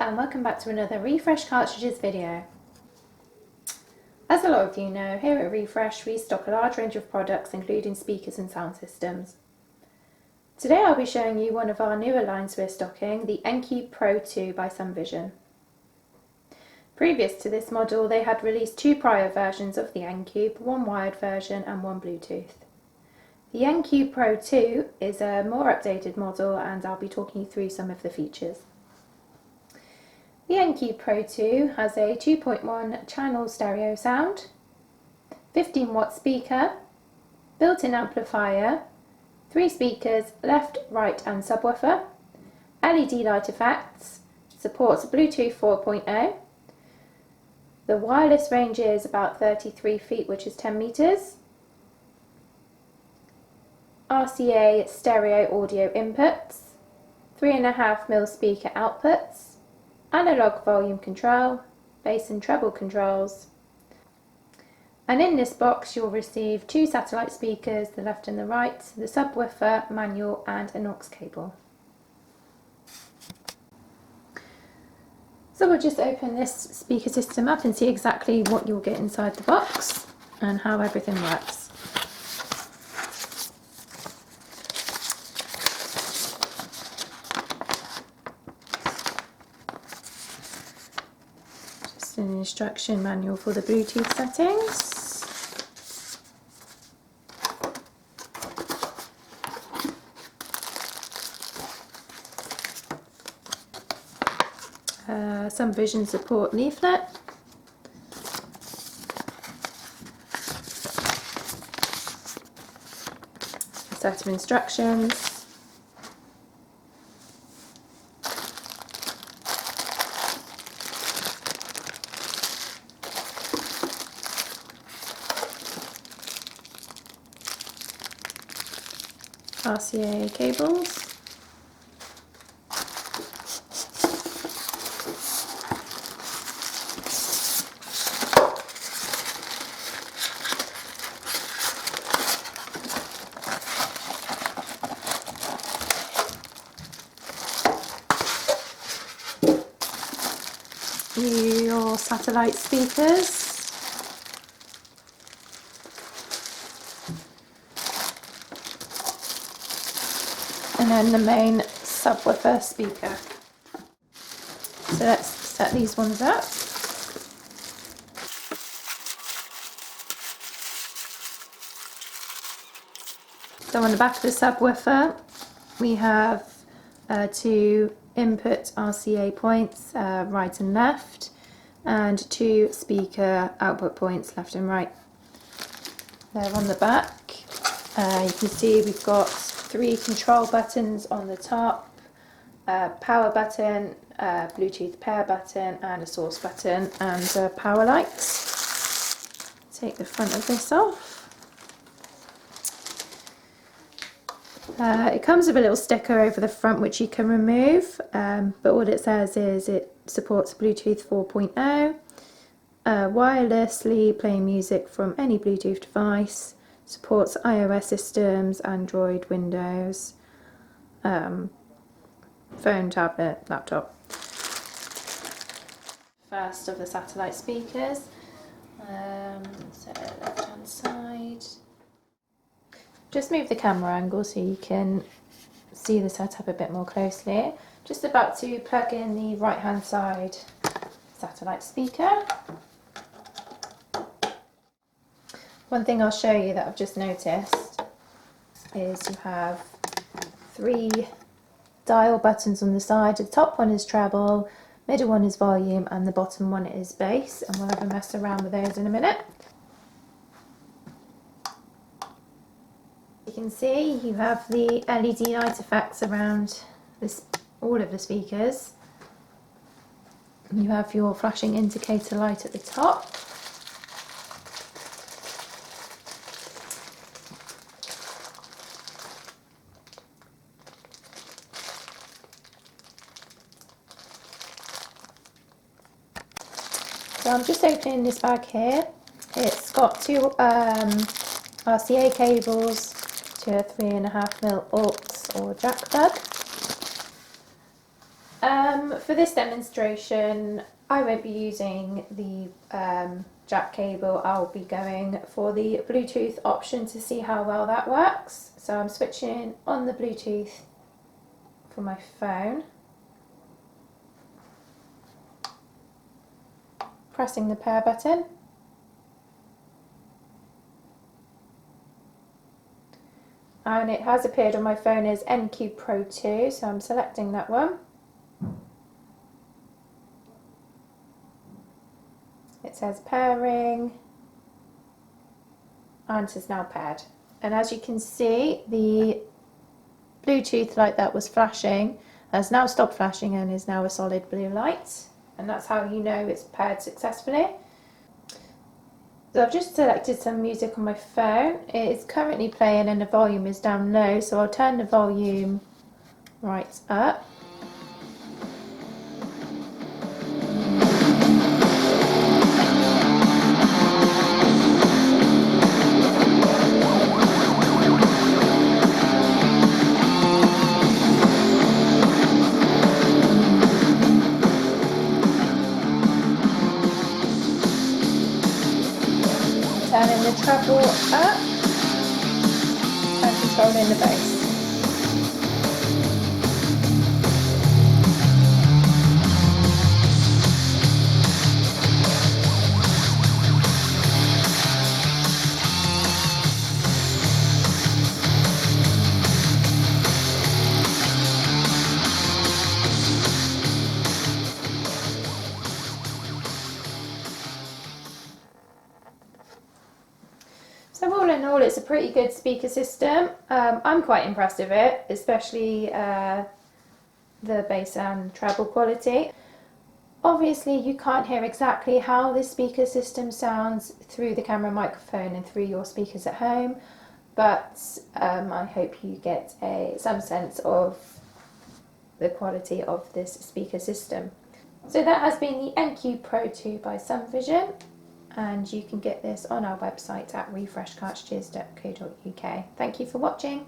and welcome back to another Refresh Cartridges video. As a lot of you know, here at Refresh we stock a large range of products including speakers and sound systems. Today I'll be showing you one of our newer lines we're stocking, the N-Cube Pro 2 by Sumvision. Previous to this model they had released two prior versions of the N-Cube, one wired version and one Bluetooth. The N-Cube Pro 2 is a more updated model and I'll be talking you through some of the features. The N-Cube Pro 2 has a 2.1 channel stereo sound, 15 watt speaker, built-in amplifier, 3 speakers left, right and subwoofer, LED light effects, supports Bluetooth 4.0, the wireless range is about 33 feet which is 10 meters, RCA stereo audio inputs, 3.5mm speaker outputs, analog volume control, bass and treble controls, and in this box you'll receive 2 satellite speakers, the left and the right, the subwoofer, manual and an aux cable. So we'll just open this speaker system up and see exactly what you'll get inside the box and how everything works. An instruction manual for the Bluetooth settings. Sumvision support leaflet. A set of instructions. RCA cables, your satellite speakers, and then the main subwoofer speaker. So let's set these ones up. So on the back of the subwoofer we have 2 input RCA points, right and left, and 2 speaker output points, left and right. They're on the back. You can see we've got 3 control buttons on the top, power button, Bluetooth pair button and a source button, and power lights. Take the front of this off. It comes with a little sticker over the front which you can remove, but all it says is it supports Bluetooth 4.0, wirelessly playing music from any Bluetooth device, supports iOS systems, Android, Windows, phone, tablet, laptop. First of the satellite speakers, so left hand side. Just move the camera angle so you can see the setup a bit more closely. Just about to plug in the right hand side satellite speaker. One thing I'll show you that I've just noticed is you have 3 dial buttons on the side. The top one is treble, middle one is volume and the bottom one is bass, and we'll have a mess around with those in a minute. You can see you have the LED light effects around all of the speakers. You have your flashing indicator light at the top. So I'm just opening this bag here. It's got 2 RCA cables to a 3.5mm aux or jack plug. For this demonstration, I won't be using the jack cable. I'll be going for the Bluetooth option to see how well that works. So I'm switching on the Bluetooth for my phone, pressing the pair button, and it has appeared on my phone as NQ Pro 2, so I'm selecting that one. It says pairing, and it is now paired. And as you can see, the Bluetooth light that was flashing has now stopped flashing and is now a solid blue light, and that's how you know it's paired successfully. So I've just selected some music on my phone. It is currently playing and the volume is down low, so I'll turn the volume right up. Turning the treble up and controlling the bass. So all in all, it's a pretty good speaker system. I'm quite impressed with it, especially the bass and treble quality. Obviously you can't hear exactly how this speaker system sounds through the camera microphone and through your speakers at home, but I hope you get some sense of the quality of this speaker system. So that has been the NQ Pro 2 by Sumvision, and you can get this on our website at refreshcartridges.co.uk. Thank you for watching.